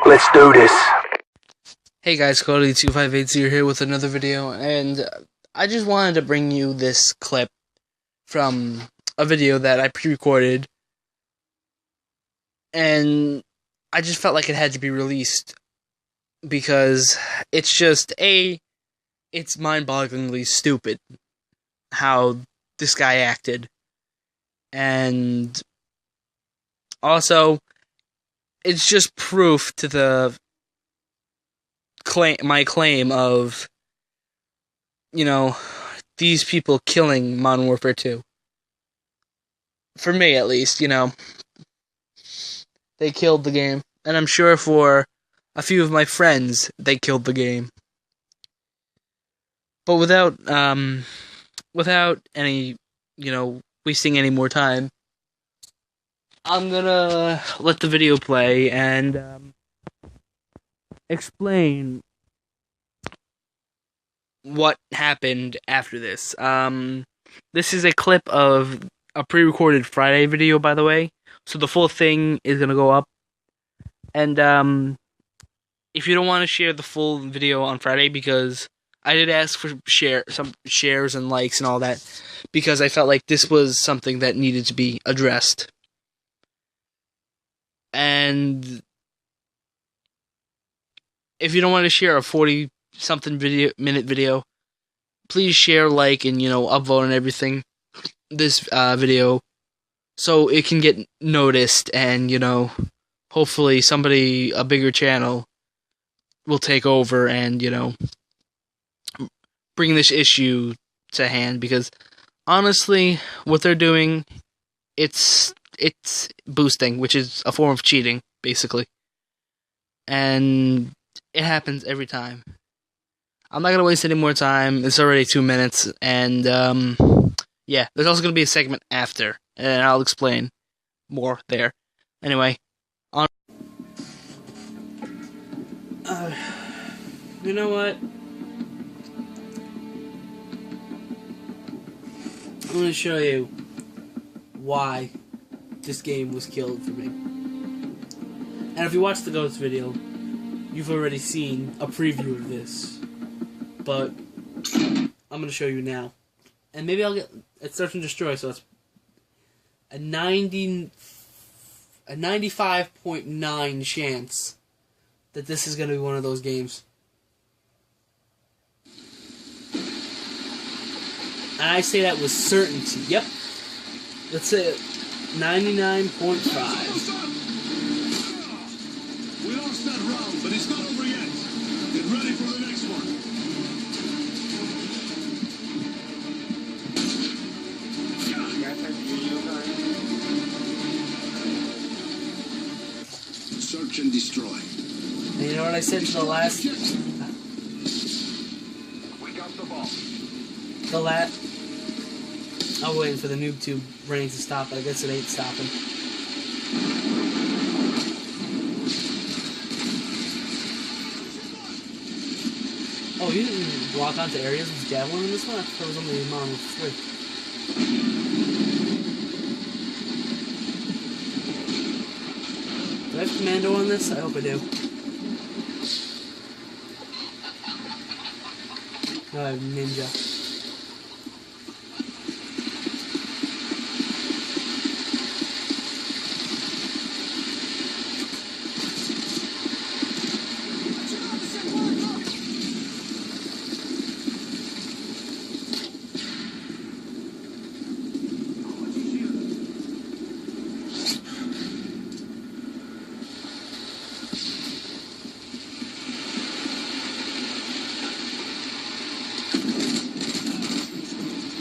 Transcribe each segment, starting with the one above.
Let's do this. Hey guys, Cody2580 here with another video, and I just wanted to bring you this clip from a video that I pre-recorded, and I just felt like it had to be released because it's mind-bogglingly stupid how this guy acted, and also it's just proof to my claim of, these people killing Modern Warfare 2. For me, at least, they killed the game. And I'm sure for a few of my friends, they killed the game. But without any, wasting any more time, I'm gonna let the video play and, explain what happened after this. This is a clip of a pre-recorded Friday video, by the way, so the full thing is gonna go up. And if you don't want to share the full video on Friday, because I did ask for some shares and likes and all that, because I felt like this was something that needed to be addressed. And if you don't want to share a 40-something minute video, please share, like, and, upvote and everything, this video, so it can get noticed, and, hopefully somebody, a bigger channel, will take over and, bring this issue to hand, because, honestly, what they're doing, it's boosting, which is a form of cheating, basically. And it happens every time. I'm not going to waste any more time. It's already 2 minutes. And, yeah, there's also going to be a segment after. And I'll explain more there. Anyway, on. You know what? I'm going to show you why this game was killed for me. And if you watched the Ghost video, you've already seen a preview of this, but I'm going to show you now. And maybe I'll get it search and destroy, so it's a 95.9 chance that this is going to be one of those games. And I say that with certainty. Yep. Let's say it. 99.5. We lost that round, but it's not over yet. Get ready for the next one. Search and destroy. And you know what I said to the last? We got the ball. I'm waiting for the noob tube rain to stop, but I guess it ain't stopping. Oh, you didn't walk onto areas with javelin in this one? I thought it was only Modern Warfare 3. Do I have commando on this? I hope I do. No, I have ninja.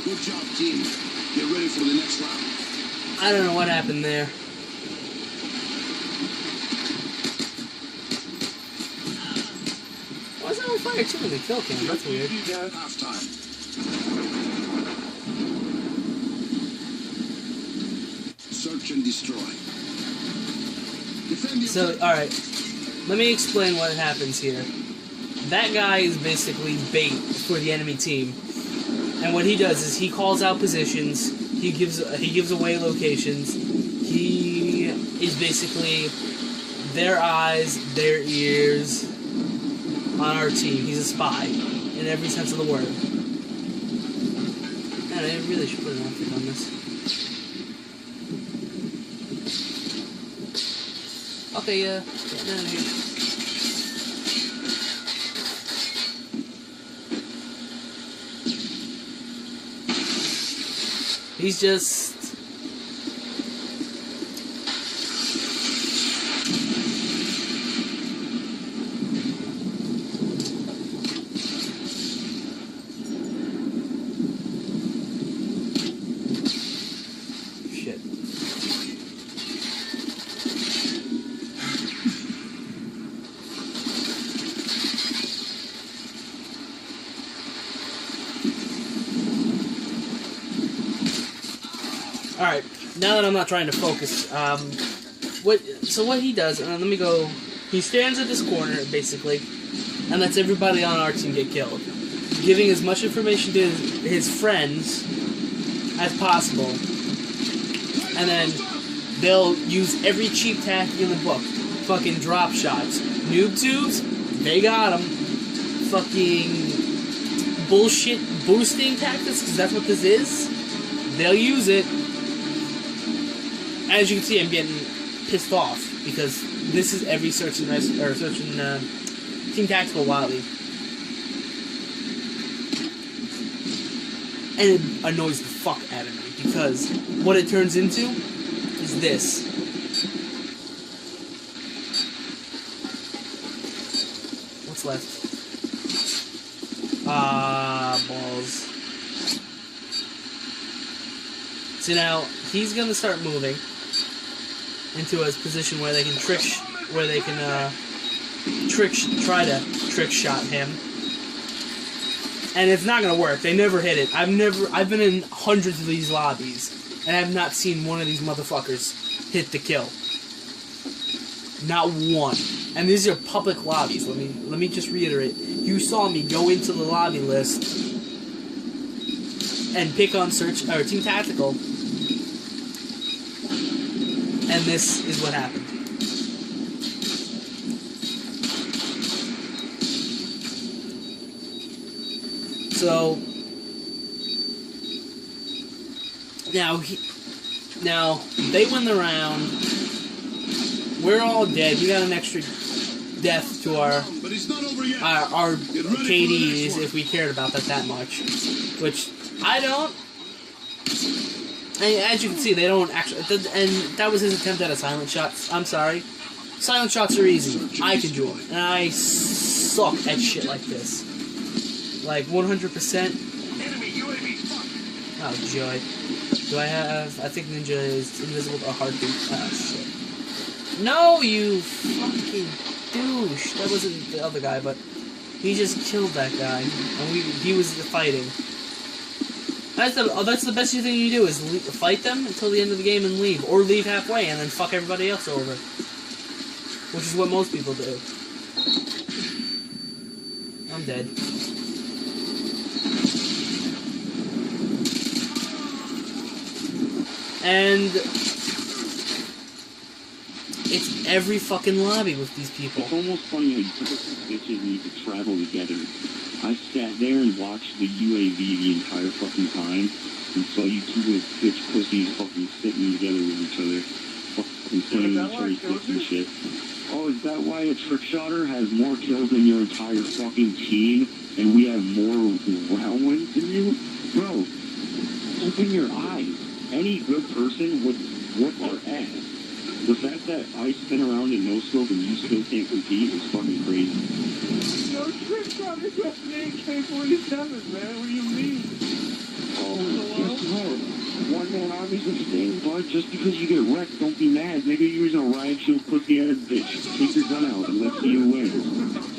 Good job, team. Get ready for the next round. I don't know what happened there. Why is that on fire too in the kill cam? That's weird. Half time. Search and destroy. So, alright. Let me explain what happens here. That guy is basically bait for the enemy team. And what he does is he calls out positions, he gives away locations, he is basically their eyes, their ears on our team. He's a spy in every sense of the word. Man, I really should put an outfit on this. Okay, getting out of here. He's just... Shit. Alright, now that I'm not trying to focus, what he does, let me go, he stands at this corner, basically, and lets everybody on our team get killed, giving as much information to his friends as possible, and then they'll use every cheap tactic in the book. Fucking drop shots. Noob tubes, they got them. Fucking bullshit boosting tactics, because that's what this is. They'll use it. As you can see, I'm getting pissed off because this is every search and Team Tactical lobby, and it annoys the fuck out of me because what it turns into is this. What's left? Balls. So now he's gonna start moving into a position where they can try to trick shot him, and it's not gonna work. They never hit it. I've been in hundreds of these lobbies, and I've not seen one of these motherfuckers hit the kill. Not one. And these are public lobbies. Let me just reiterate. You saw me go into the lobby list and pick on Team Tactical. And this is what happened. So now they win the round. We're all dead. We got an extra death to our KDs if we cared about that much, which I don't. And as you can see, they don't actually... And that was his attempt at a silent shot. I'm sorry. Silent shots are easy. I can do them. And I suck at shit like this. Like, 100%. Oh, joy. Do I have... I think Ninja is invisible to a heartbeat. Oh, shit. No, you fucking douche. That wasn't the other guy, but... He just killed that guy. And he was fighting. That's the best thing you do is fight them until the end of the game and leave, or leave halfway and then fuck everybody else over, which is what most people do. I'm dead. And it's every fucking lobby with these people. It's almost funny how you took us bitches need to travel together. I sat there and watched the UAV the entire fucking time and saw you two little bitch pussies fucking sitting together with each other, fucking playing each other's dicks and shit. Oh, is that why a trick shotter has more kills than your entire fucking team and we have more round wins than you? Bro, open your eyes. Any good person would whoop our ass. The fact that I spin around in no scope and you still can't compete is fucking crazy. No trick shot is just an AK-47, man. What do you mean? Oh, guess what? One man armies a thing, bud. Just because you get wrecked, don't be mad. Maybe you're using a riot shield pussy-ass bitch. Take your gun out and let's see you win.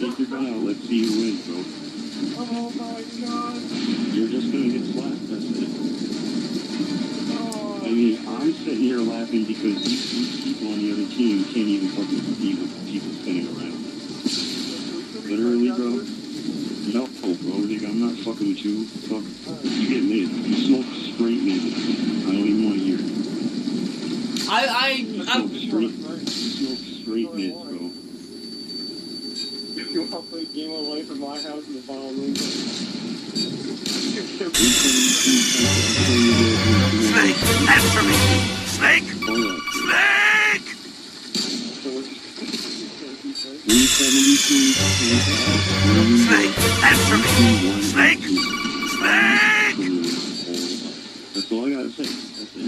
Take your gun out, let's see you win, bro. Oh my god. You're just gonna get slapped, that's it. I mean, I'm sitting here laughing because these people on the other team can't even fucking compete with people spinning around. Literally, bro. No, bro, nigga, I'm not fucking with you. Fuck. You get mid. You smoke straight mid. I don't even want to hear it. I'm You smoke straight minutes, bro. You want to play Game of Life in my house in the final room? Snake, answer me! Snake! Snake! 372. Snake, answer me! Snake! Snake! That's all I gotta say. That's it.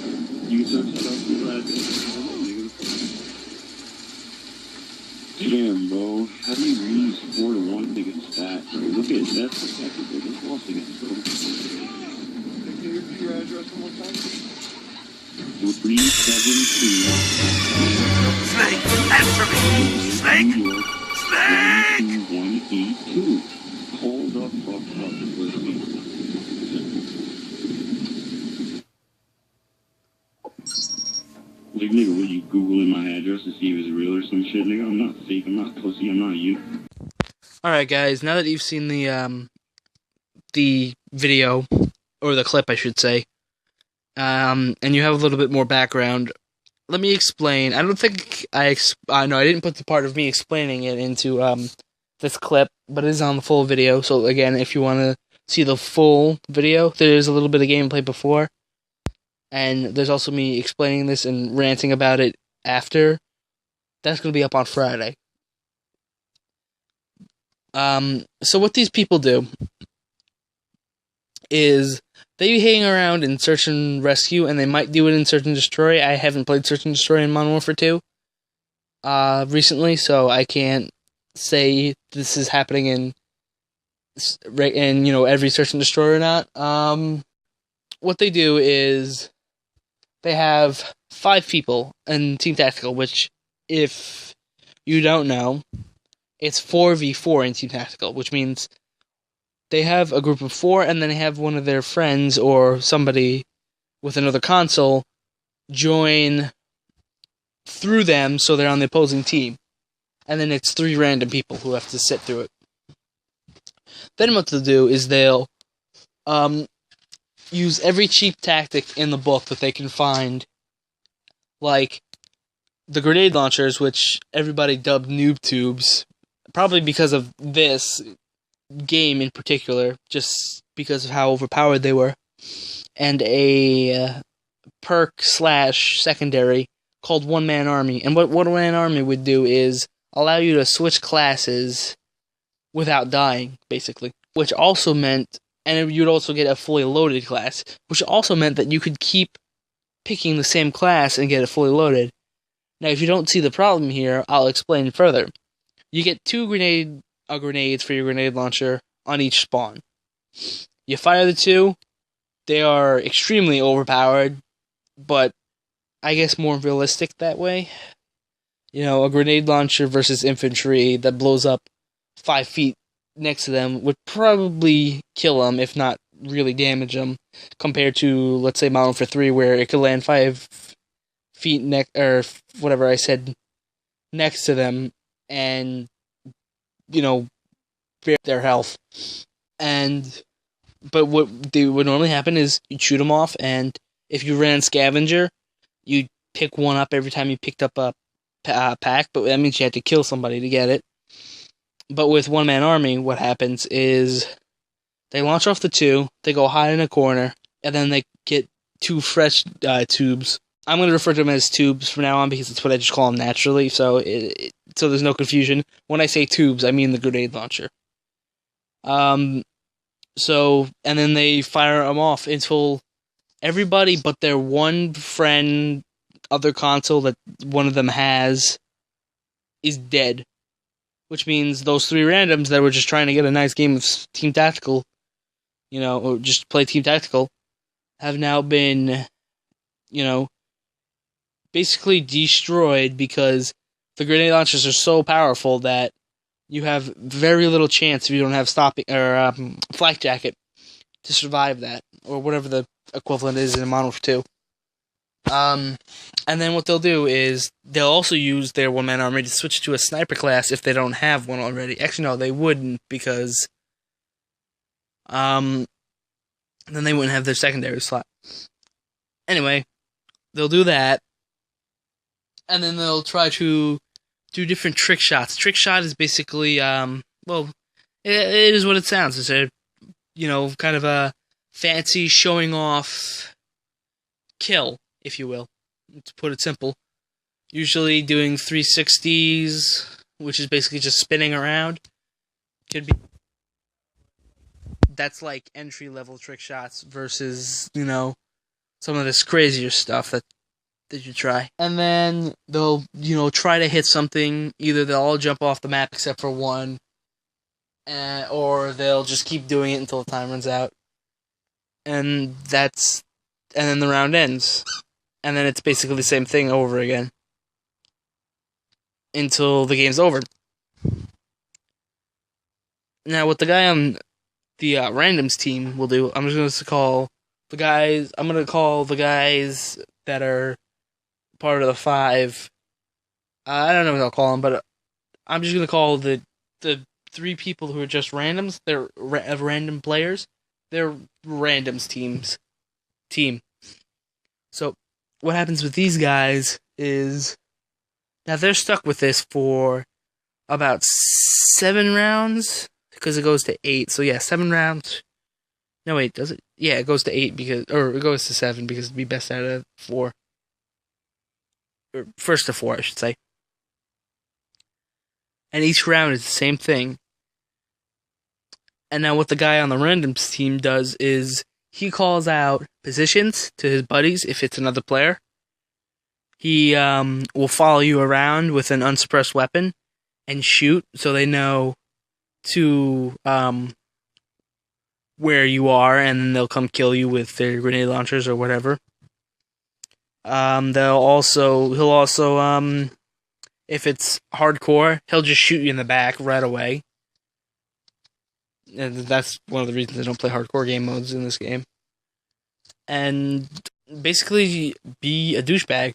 You search it up, you glad Damn, bro. How do you lose 4-1 against that, bro? Look at that's the second biggest loss against, bro. Can you repeat your address one more time? 372. Snake, answer me! Snake! Snake! 182. Hold the fuck up with me. Like, nigga, what, you Googling my address to see if it's real or some shit? Nigga, I'm not fake, I'm not pussy, I'm not you. Alright, guys, now that you've seen the video, or the clip, I should say, and you have a little bit more background, let me explain. I don't think no, I didn't put the part of me explaining it into, this clip, but it is on the full video, so again, if you want to see the full video, there's a little bit of gameplay before, and there's also me explaining this and ranting about it after. That's going to be up on Friday. So what these people do is they hang around in Search and Rescue, and they might do it in Search and Destroy. I haven't played Search and Destroy in Modern Warfare 2 recently, so I can't say this is happening in every Search and Destroy or not. What they do is they have 5 people in Team Tactical, which, if you don't know, it's 4v4 in Team Tactical, which means they have a group of 4, and then they have one of their friends or somebody with another console join through them, so they're on the opposing team. And then it's 3 random people who have to sit through it. Then what they'll do is they'll use every cheap tactic in the book that they can find, like the grenade launchers, which everybody dubbed noob tubes, probably because of this game in particular, just because of how overpowered they were, and a perk / secondary called One Man Army. And what One Man Army would do is allow you to switch classes without dying, basically, which also meant, and you'd also get a fully loaded class, which also meant that you could keep picking the same class and get it fully loaded. Now, if you don't see the problem here, I'll explain further. You get 2 grenades for your grenade launcher on each spawn. You fire the 2, they are extremely overpowered, but I guess more realistic that way. You know, a grenade launcher versus infantry that blows up 5 feet next to them would probably kill them, if not really damage them, compared to, let's say, Modern Warfare 3, where it could land 5 feet next to them, and, bear their health. But what would normally happen is you'd shoot them off, and if you ran Scavenger, you'd pick one up every time you picked up a pack, but that means you had to kill somebody to get it. But with One Man Army, what happens is they launch off the 2, they go hide in a corner, and then they get 2 fresh tubes. I'm going to refer to them as tubes from now on because it's what I just call them naturally, so there's no confusion. When I say tubes, I mean the grenade launcher. And then they fire them off until everybody but their one friend, other console that one of them has, is dead. Which means those 3 randoms that were just trying to get a nice game of Team Tactical, or just play Team Tactical, have now been, basically destroyed because the grenade launchers are so powerful that you have very little chance if you don't have flak jacket to survive that, or whatever the equivalent is in Modern Warfare 2. And then what they'll do is they'll also use their One Man Army to switch to a sniper class if they don't have one already. Actually, no, they wouldn't, because then they wouldn't have their secondary slot. Anyway, they'll do that, and then they'll try to do different trick shots. Trick shot is basically, well, it is what it sounds. It's a, kind of a fancy showing off kill, if you will, to put it simple. Usually doing 360s, which is basically just spinning around. Could be. That's like entry-level trick shots versus, some of this crazier stuff that you try. And then they'll, try to hit something. Either they'll all jump off the map except for one, or they'll just keep doing it until the time runs out. And then the round ends. And then it's basically the same thing over again until the game's over. Now, what the guy on the randoms team will do, I'm going to call the guys that are part of the 5. I don't know what I'll call them, but I'm just going to call the 3 people who are just randoms. They're random players. They're randoms team. So what happens with these guys is now they're stuck with this for about 7 rounds because it goes to 8. So yeah, 7 rounds. No wait, does it? Yeah, it goes to 8 or it goes to 7 because it'd be best out of 4. Or first to 4, I should say. And each round is the same thing. And now what the guy on the randoms team does is he calls out positions to his buddies if it's another player. He will follow you around with an unsuppressed weapon and shoot so they know to where you are, and then they'll come kill you with their grenade launchers or whatever. He'll also if it's hardcore, he'll just shoot you in the back right away. And that's one of the reasons I don't play hardcore game modes in this game. And basically be a douchebag.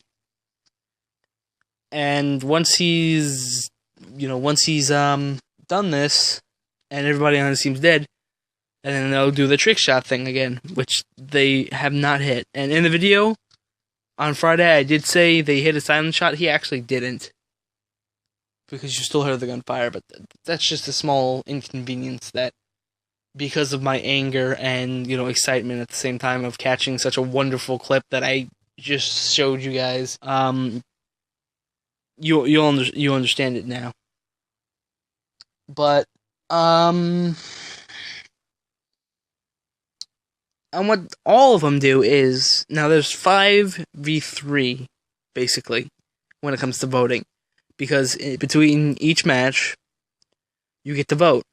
And once he's done this, and everybody on his team's dead, and then they'll do the trick shot thing again, which they have not hit. And in the video on Friday, I did say they hit a silent shot. He actually didn't, because you still heard the gunfire. But that's just a small inconvenience that, because of my anger and excitement at the same time of catching such a wonderful clip that I just showed you guys, you'll understand it now. But and what all of them do is, now there's 5v3 basically when it comes to voting, because between each match you get to vote.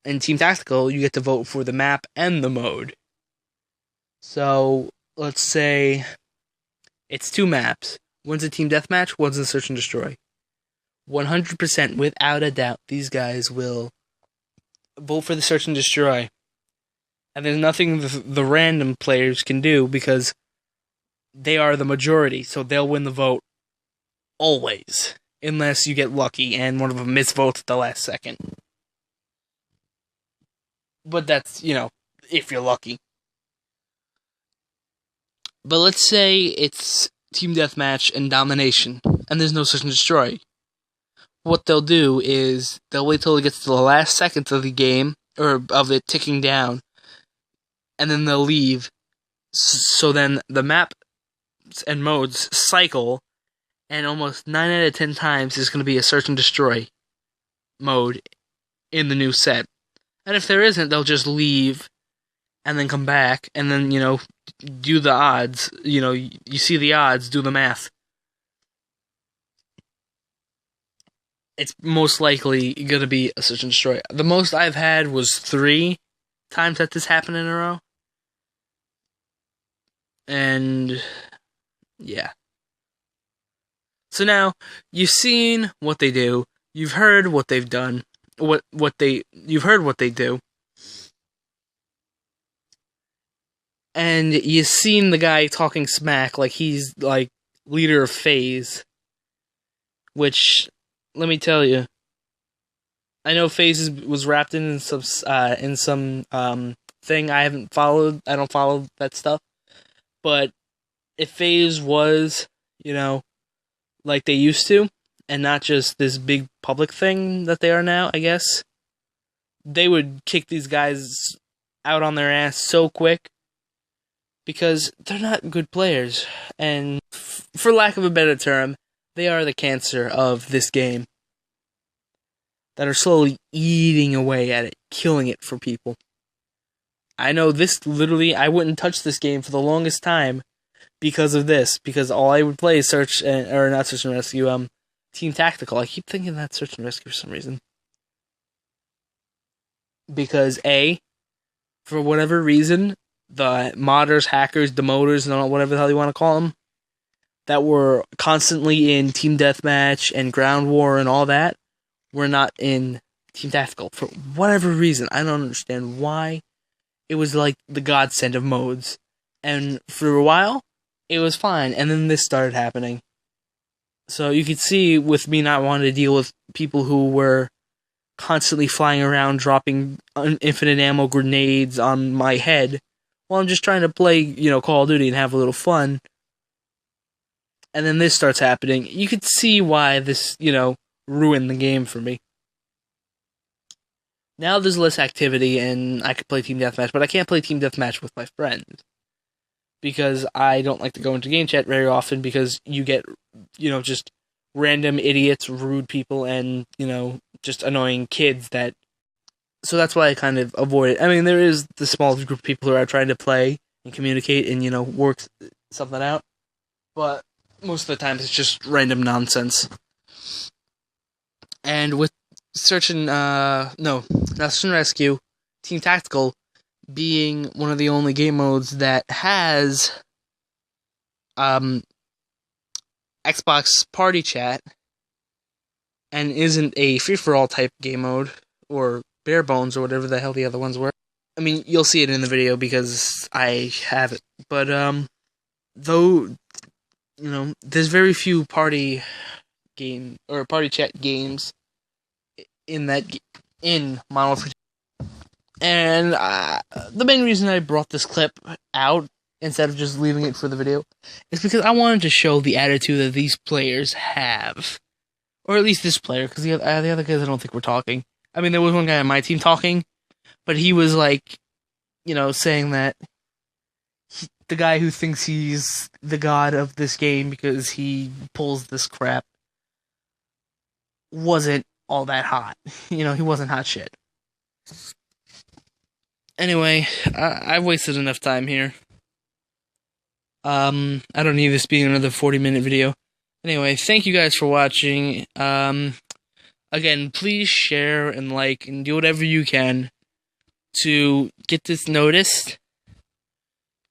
In Team Tactical, you get to vote for the map and the mode. So, let's say it's 2 maps. One's a team deathmatch, one's a search and destroy. 100%, without a doubt, these guys will vote for the search and destroy. And there's nothing the random players can do, because they are the majority, so they'll win the vote always. Unless you get lucky and one of them misvotes at the last second. But that's, if you're lucky. But let's say it's team deathmatch and domination, and there's no search and destroy. What they'll do is they'll wait till it gets to the last seconds of the game, or of it ticking down, and then they'll leave. So then the maps and modes cycle, and almost 9 out of 10 times there's going to be a search and destroy mode in the new set. And if there isn't, they'll just leave and then come back and then, do the odds. You see the odds, do the math. It's most likely going to be a search and destroy. The most I've had was 3 times that this happened in a row. And yeah. So now you've seen what they do. You've heard what they've done. You've heard what they do. And you've seen the guy talking smack like he's like leader of FaZe. Which, let me tell you, I know FaZe was wrapped in some thing I haven't followed. I don't follow that stuff. But if FaZe was, like they used to, and not just this big public thing that they are now, I guess, they would kick these guys out on their ass so quick because they're not good players. And for lack of a better term, they are the cancer of this game that are slowly eating away at it, killing it for people. I know this literally, I wouldn't touch this game for the longest time because of this, because all I would play is Search and Rescue, Team Tactical. I keep thinking that's Search and Rescue for some reason. Because A, for whatever reason, the modders, hackers, demoters, and whatever the hell you want to call them, that were constantly in Team Deathmatch and Ground War and all that, were not in Team Tactical. For whatever reason, I don't understand why. It was like the godsend of modes. And for a while, it was fine. And then this started happening. So you could see with me not wanting to deal with people who were constantly flying around dropping infinite ammo grenades on my head while I'm just trying to play, Call of Duty and have a little fun. And then this starts happening. You could see why this, ruined the game for me. Now there's less activity and I could play Team Deathmatch, but I can't play Team Deathmatch with my friends. Because I don't like to go into game chat very often because you get, just random idiots, rude people, and, just annoying kids that... So that's why I kind of avoid it. I mean, there is the small group of people who are trying to play and communicate and, work something out. But most of the time it's just random nonsense. And with Search and Rescue, Team Tactical being one of the only game modes that has Xbox Party Chat and isn't a free-for-all type game mode, or bare bones, or whatever the hell the other ones were. I mean, you'll see it in the video because I have it. But, though, there's very few party game, or party chat games in Modern Warfare. And the main reason I brought this clip out instead of just leaving it for the video is because I wanted to show the attitude that these players have. Or at least this player, because the other guys I don't think were talking. I mean, there was one guy on my team talking, but he was like, saying that the guy who thinks he's the god of this game because he pulls this crap wasn't all that hot. He wasn't hot shit. Anyway, I've wasted enough time here. I don't need this being another 40-minute video. Anyway, thank you guys for watching. Again, please share and like and do whatever you can to get this noticed.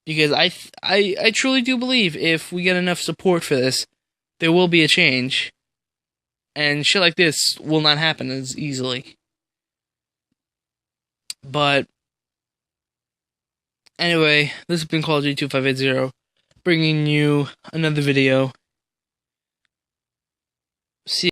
Because I truly do believe if we get enough support for this, there will be a change. And shit like this will not happen as easily. But anyway, this has been Call of Duty 2580, bringing you another video. See